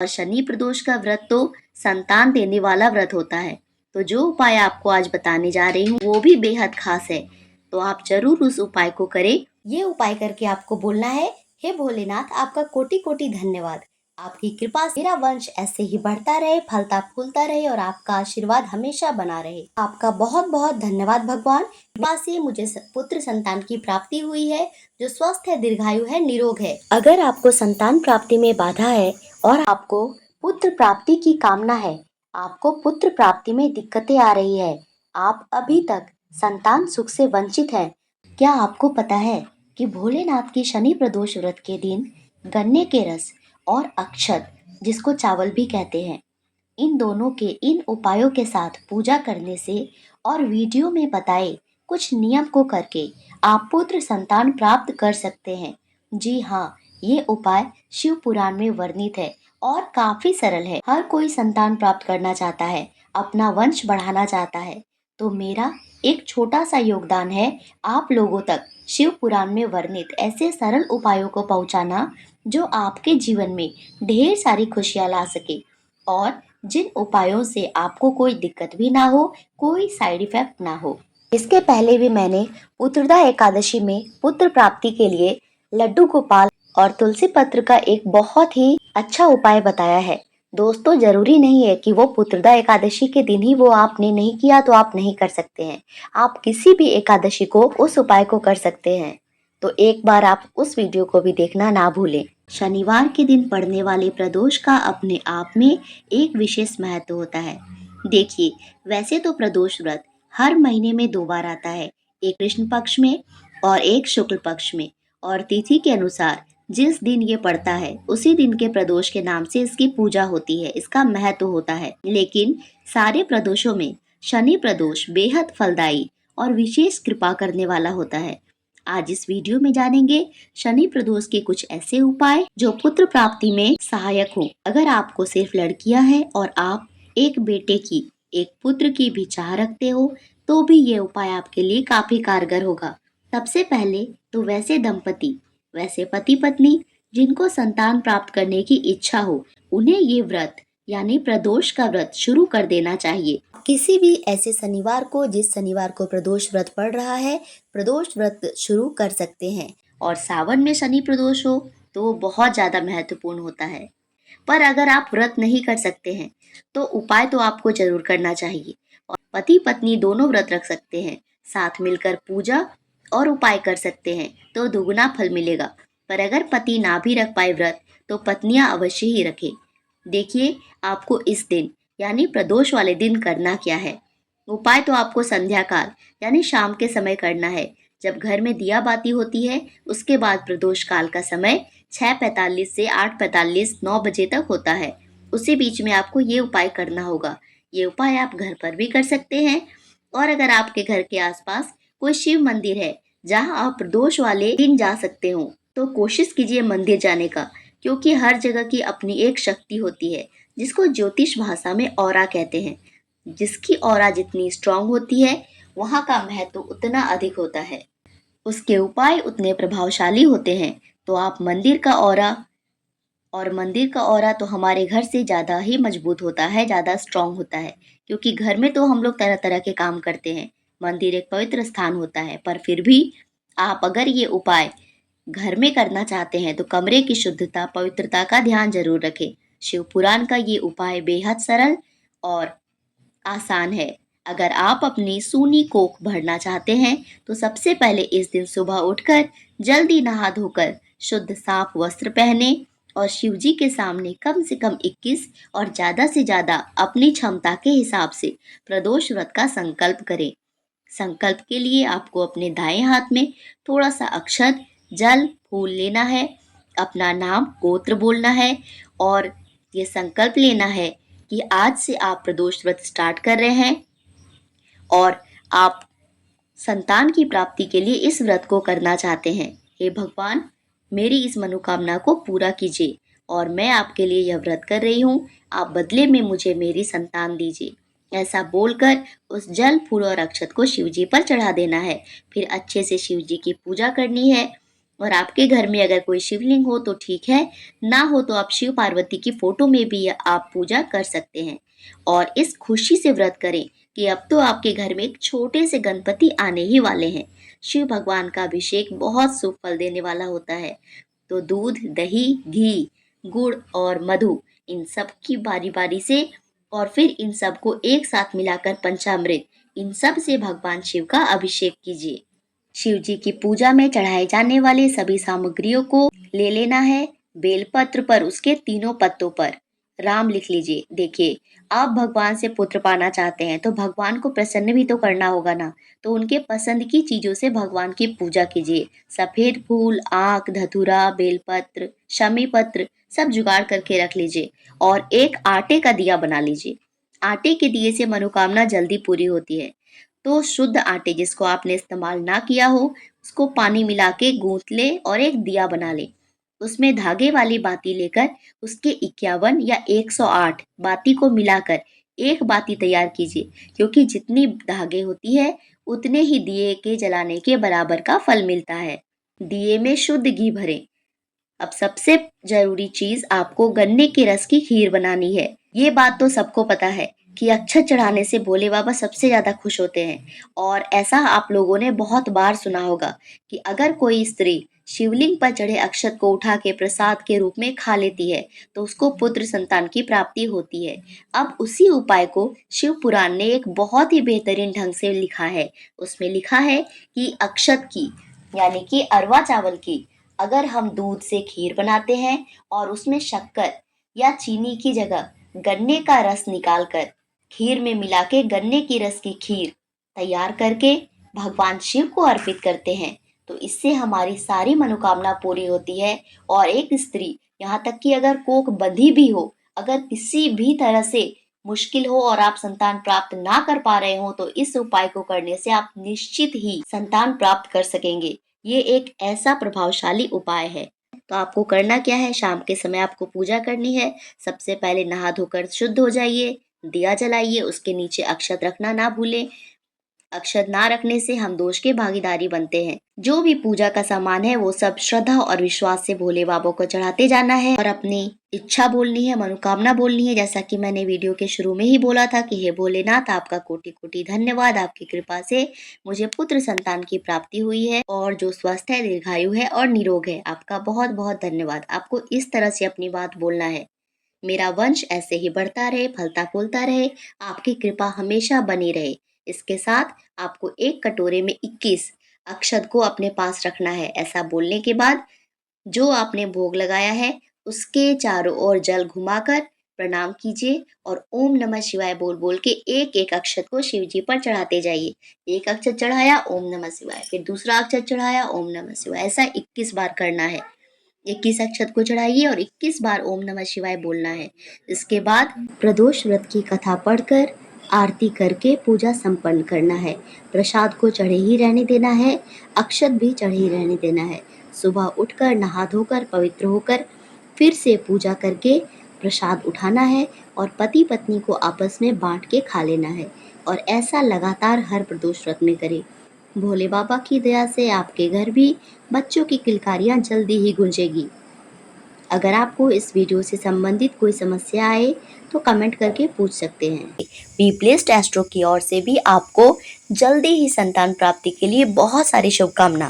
और शनि प्रदोष का व्रत तो संतान देने वाला व्रत होता है। तो जो उपाय आपको आज बताने जा रही हूँ वो भी बेहद खास है, तो आप जरूर उस उपाय को करें। ये उपाय करके आपको बोलना है, हे भोलेनाथ, आपका कोटि कोटि धन्यवाद। आपकी कृपा से मेरा वंश ऐसे ही बढ़ता रहे, फलता फूलता रहे और आपका आशीर्वाद हमेशा बना रहे। आपका बहुत बहुत धन्यवाद भगवान। कृपा से मुझे पुत्र संतान की प्राप्ति हुई है, जो स्वस्थ है, दीर्घायु है, निरोग है। अगर आपको संतान प्राप्ति में बाधा है और आपको पुत्र प्राप्ति की कामना है, आपको पुत्र प्राप्ति में दिक्कतें आ रही है, आप अभी तक संतान सुख से वंचित हैं, क्या आपको पता है कि भोलेनाथ की शनि प्रदोष व्रत के दिन गन्ने के रस और अक्षत, जिसको चावल भी कहते हैं, इन दोनों के इन उपायों के साथ पूजा करने से और वीडियो में बताए कुछ नियम को करके आप पुत्र संतान प्राप्त कर सकते हैं। जी हाँ, ये उपाय शिव पुराण में वर्णित है और काफी सरल है। हर कोई संतान प्राप्त करना चाहता है, अपना वंश बढ़ाना चाहता है। तो मेरा एक छोटा सा योगदान है आप लोगों तक शिव पुराण में वर्णित ऐसे सरल उपायों को पहुंचाना, जो आपके जीवन में ढेर सारी खुशियां ला सके और जिन उपायों से आपको कोई दिक्कत भी ना हो, कोई साइड इफेक्ट ना हो। इसके पहले भी मैंने पुत्रदा एकादशी में पुत्र प्राप्ति के लिए लड्डू गोपाल और तुलसी पत्र का एक बहुत ही अच्छा उपाय बताया है। दोस्तों, जरूरी नहीं है कि वो पुत्रदा एकादशी के दिन ही वो आपने नहीं किया तो आप नहीं कर सकते हैं। आप किसी भी एकादशी को उस उपाय को कर सकते हैं। तो एक बार आप उस वीडियो को भी देखना ना भूलें। शनिवार के दिन पड़ने वाले प्रदोष का अपने आप में एक विशेष महत्व होता है। देखिए, वैसे तो प्रदोष व्रत हर महीने में 2 बार आता है, एक कृष्ण पक्ष में और एक शुक्ल पक्ष में, और तिथि के अनुसार जिस दिन ये पड़ता है उसी दिन के प्रदोष के नाम से इसकी पूजा होती है, इसका महत्व होता है। लेकिन सारे प्रदोषों में शनि प्रदोष बेहद फलदायी और विशेष कृपा करने वाला होता है। आज इस वीडियो में जानेंगे शनि प्रदोष के कुछ ऐसे उपाय जो पुत्र प्राप्ति में सहायक हो। अगर आपको सिर्फ लड़कियां हैं और आप एक बेटे की, एक पुत्र की भी चाह रखते हो, तो भी ये उपाय आपके लिए काफी कारगर होगा। सबसे पहले तो वैसे पति पत्नी जिनको संतान प्राप्त करने की इच्छा हो, उन्हें ये व्रत यानी प्रदोष का व्रत शुरू कर देना चाहिए। किसी भी ऐसे शनिवार को, जिस शनिवार को प्रदोष व्रत पड़ रहा है, प्रदोष व्रत शुरू कर सकते हैं। और सावन में शनि प्रदोष हो तो वो बहुत ज्यादा महत्वपूर्ण होता है। पर अगर आप व्रत नहीं कर सकते हैं तो उपाय तो आपको जरूर करना चाहिए। और पति पत्नी दोनों व्रत रख सकते हैं, साथ मिलकर पूजा और उपाय कर सकते हैं तो दुगना फल मिलेगा। पर अगर पति ना भी रख पाए व्रत तो पत्नियां अवश्य ही रखें। देखिए, आपको इस दिन यानी प्रदोष वाले दिन करना क्या है। उपाय तो आपको संध्या काल यानी शाम के समय करना है, जब घर में दिया बाती होती है। उसके बाद प्रदोष काल का समय 6:45 से 8:45 9 बजे तक होता है। उसी बीच में आपको ये उपाय करना होगा। ये उपाय आप घर पर भी कर सकते हैं, और अगर आपके घर के आसपास कोई शिव मंदिर है जहां आप प्रदोष वाले दिन जा सकते हो, तो कोशिश कीजिए मंदिर जाने का, क्योंकि हर जगह की अपनी एक शक्ति होती है, जिसको ज्योतिष भाषा में ऑरा कहते हैं। जिसकी ऑरा जितनी स्ट्रांग होती है, वहां का महत्व उतना अधिक होता है, उसके उपाय उतने प्रभावशाली होते हैं। तो आप मंदिर का ऑरा तो हमारे घर से ज्यादा ही मजबूत होता है, ज्यादा स्ट्रांग होता है, क्योंकि घर में तो हम लोग तरह तरह के काम करते हैं। मंदिर एक पवित्र स्थान होता है, पर फिर भी आप अगर ये उपाय घर में करना चाहते हैं तो कमरे की शुद्धता, पवित्रता का ध्यान जरूर रखें। शिव पुराण का ये उपाय बेहद सरल और आसान है। अगर आप अपनी सूनी कोख भरना चाहते हैं तो सबसे पहले इस दिन सुबह उठकर जल्दी नहा धोकर शुद्ध साफ वस्त्र पहने और शिव जी के सामने कम से कम 21 और ज्यादा से ज्यादा अपनी क्षमता के हिसाब से प्रदोष व्रत का संकल्प करें। संकल्प के लिए आपको अपने दाएं हाथ में थोड़ा सा अक्षत, जल, फूल लेना है, अपना नाम, गोत्र बोलना है और ये संकल्प लेना है कि आज से आप प्रदोष व्रत स्टार्ट कर रहे हैं और आप संतान की प्राप्ति के लिए इस व्रत को करना चाहते हैं। हे भगवान, मेरी इस मनोकामना को पूरा कीजिए और मैं आपके लिए यह व्रत कर रही हूँ। आप बदले में मुझे मेरी संतान दीजिए। ऐसा बोलकर उस जल, फूल और अक्षत को शिव जी पर चढ़ा देना है। फिर अच्छे से शिव जी की पूजा करनी है और आपके घर में अगर कोई शिवलिंग हो तो ठीक है, ना हो तो आप शिव पार्वती की फोटो में भी आप पूजा कर सकते हैं। और इस खुशी से व्रत करें कि अब तो आपके घर में एक छोटे से गणपति आने ही वाले हैं। शिव भगवान का अभिषेक बहुत शुभ फल देने वाला होता है। तो दूध, दही, घी, गुड़ और मधु, इन सब की बारी बारी से और फिर इन सबको एक साथ मिलाकर पंचामृत, इन सब से भगवान शिव का अभिषेक कीजिए। शिव जी की पूजा में चढ़ाए जाने वाले सभी सामग्रियों को ले लेना है। बेलपत्र पर उसके तीनों पत्तों पर राम लिख लीजिए। देखिए, आप भगवान से पुत्र पाना चाहते हैं तो भगवान को प्रसन्न भी तो करना होगा ना, तो उनके पसंद की चीजों से भगवान की पूजा कीजिए। सफेद फूल, आक, धतूरा, बेलपत्र, शमी पत्र सब जुगाड़ करके रख लीजिए और एक आटे का दिया बना लीजिए। आटे के दिए से मनोकामना जल्दी पूरी होती है। तो शुद्ध आटे जिसको आपने इस्तेमाल ना किया हो, उसको पानी मिला के गूंथ ले और एक दिया बना ले। उसमें धागे वाली बाती लेकर उसके 51 या 108 बाती को मिलाकर एक बाती तैयार कीजिए, क्योंकि जितनी धागे होती है उतने ही दिए के जलाने के बराबर का फल मिलता है। दिए में शुद्ध घी भरें। अब सबसे जरूरी चीज, आपको गन्ने के रस की खीर बनानी है। ये बात तो सबको पता है कि अक्षत चढ़ाने से भोले बाबा सबसे ज्यादा खुश होते हैं। और ऐसा आप लोगों ने बहुत बार सुना होगा कि अगर कोई स्त्री शिवलिंग पर चढ़े अक्षत को उठा के प्रसाद के रूप में खा लेती है तो उसको पुत्र संतान की प्राप्ति होती है। अब उसी उपाय को शिव पुराण ने एक बहुत ही बेहतरीन ढंग से लिखा है। उसमें लिखा है कि अक्षत की, यानी कि अरवा चावल की, अगर हम दूध से खीर बनाते हैं और उसमें शक्कर या चीनी की जगह गन्ने का रस निकालकर खीर में मिला के गन्ने की रस की खीर तैयार करके भगवान शिव को अर्पित करते हैं, तो इससे हमारी सारी मनोकामना पूरी होती है। और एक स्त्री, यहाँ तक कि अगर कोख बंधी भी हो, अगर किसी भी तरह से मुश्किल हो और आप संतान प्राप्त ना कर पा रहे हो, तो इस उपाय को करने से आप निश्चित ही संतान प्राप्त कर सकेंगे। ये एक ऐसा प्रभावशाली उपाय है। तो आपको करना क्या है, शाम के समय आपको पूजा करनी है। सबसे पहले नहा धोकर शुद्ध हो जाइए, दिया जलाइए, उसके नीचे अक्षत रखना ना भूलें। अक्षत ना रखने से हम दोष के भागीदारी बनते हैं। जो भी पूजा का सामान है वो सब श्रद्धा और विश्वास से भोले बाबा को चढ़ाते जाना है और अपनी इच्छा बोलनी है, मनोकामना बोलनी है। जैसा कि मैंने वीडियो के शुरू में ही बोला था कि हे भोलेनाथ, आपका कोटि कोटि धन्यवाद। आपकी कृपा से मुझे पुत्र संतान की प्राप्ति हुई है और जो स्वस्थ है, दीर्घायु है और निरोग है। आपका बहुत बहुत धन्यवाद। आपको इस तरह से अपनी बात बोलना है। मेरा वंश ऐसे ही बढ़ता रहे, फलता फूलता रहे, आपकी कृपा हमेशा बनी रहे। इसके साथ आपको एक कटोरे में 21 अक्षत को अपने पास रखना है। ऐसा बोलने के बाद जो आपने भोग लगाया है उसके चारों ओर जल घुमाकर प्रणाम कीजिए और ओम नमः शिवाय बोल बोल के एक एक अक्षत को शिव जी पर चढ़ाते जाइए। एक अक्षत चढ़ाया, ओम नमः शिवाय, फिर दूसरा अक्षत चढ़ाया, ओम नमः शिवाय, ऐसा 21 बार करना है। 21 अक्षत को चढ़ाइए और 21 बार ओम नमः शिवाय बोलना है। इसके बाद प्रदोष व्रत की कथा पढ़कर आरती करके पूजा संपन्न करना है। प्रसाद को चढ़े ही रहने देना है, अक्षत भी चढ़े ही रहने देना है। सुबह उठकर नहा धोकर पवित्र होकर फिर से पूजा करके प्रसाद उठाना है और पति पत्नी को आपस में बांट के खा लेना है। और ऐसा लगातार हर प्रदोष व्रत में करें। भोले बाबा की दया से आपके घर भी बच्चों की किलकारियां जल्दी ही गूंजेगी। अगर आपको इस वीडियो से संबंधित कोई समस्या आए तो कमेंट करके पूछ सकते हैं। बी प्लेस्ड एस्ट्रो की ओर से भी आपको जल्दी ही संतान प्राप्ति के लिए बहुत सारी शुभकामना।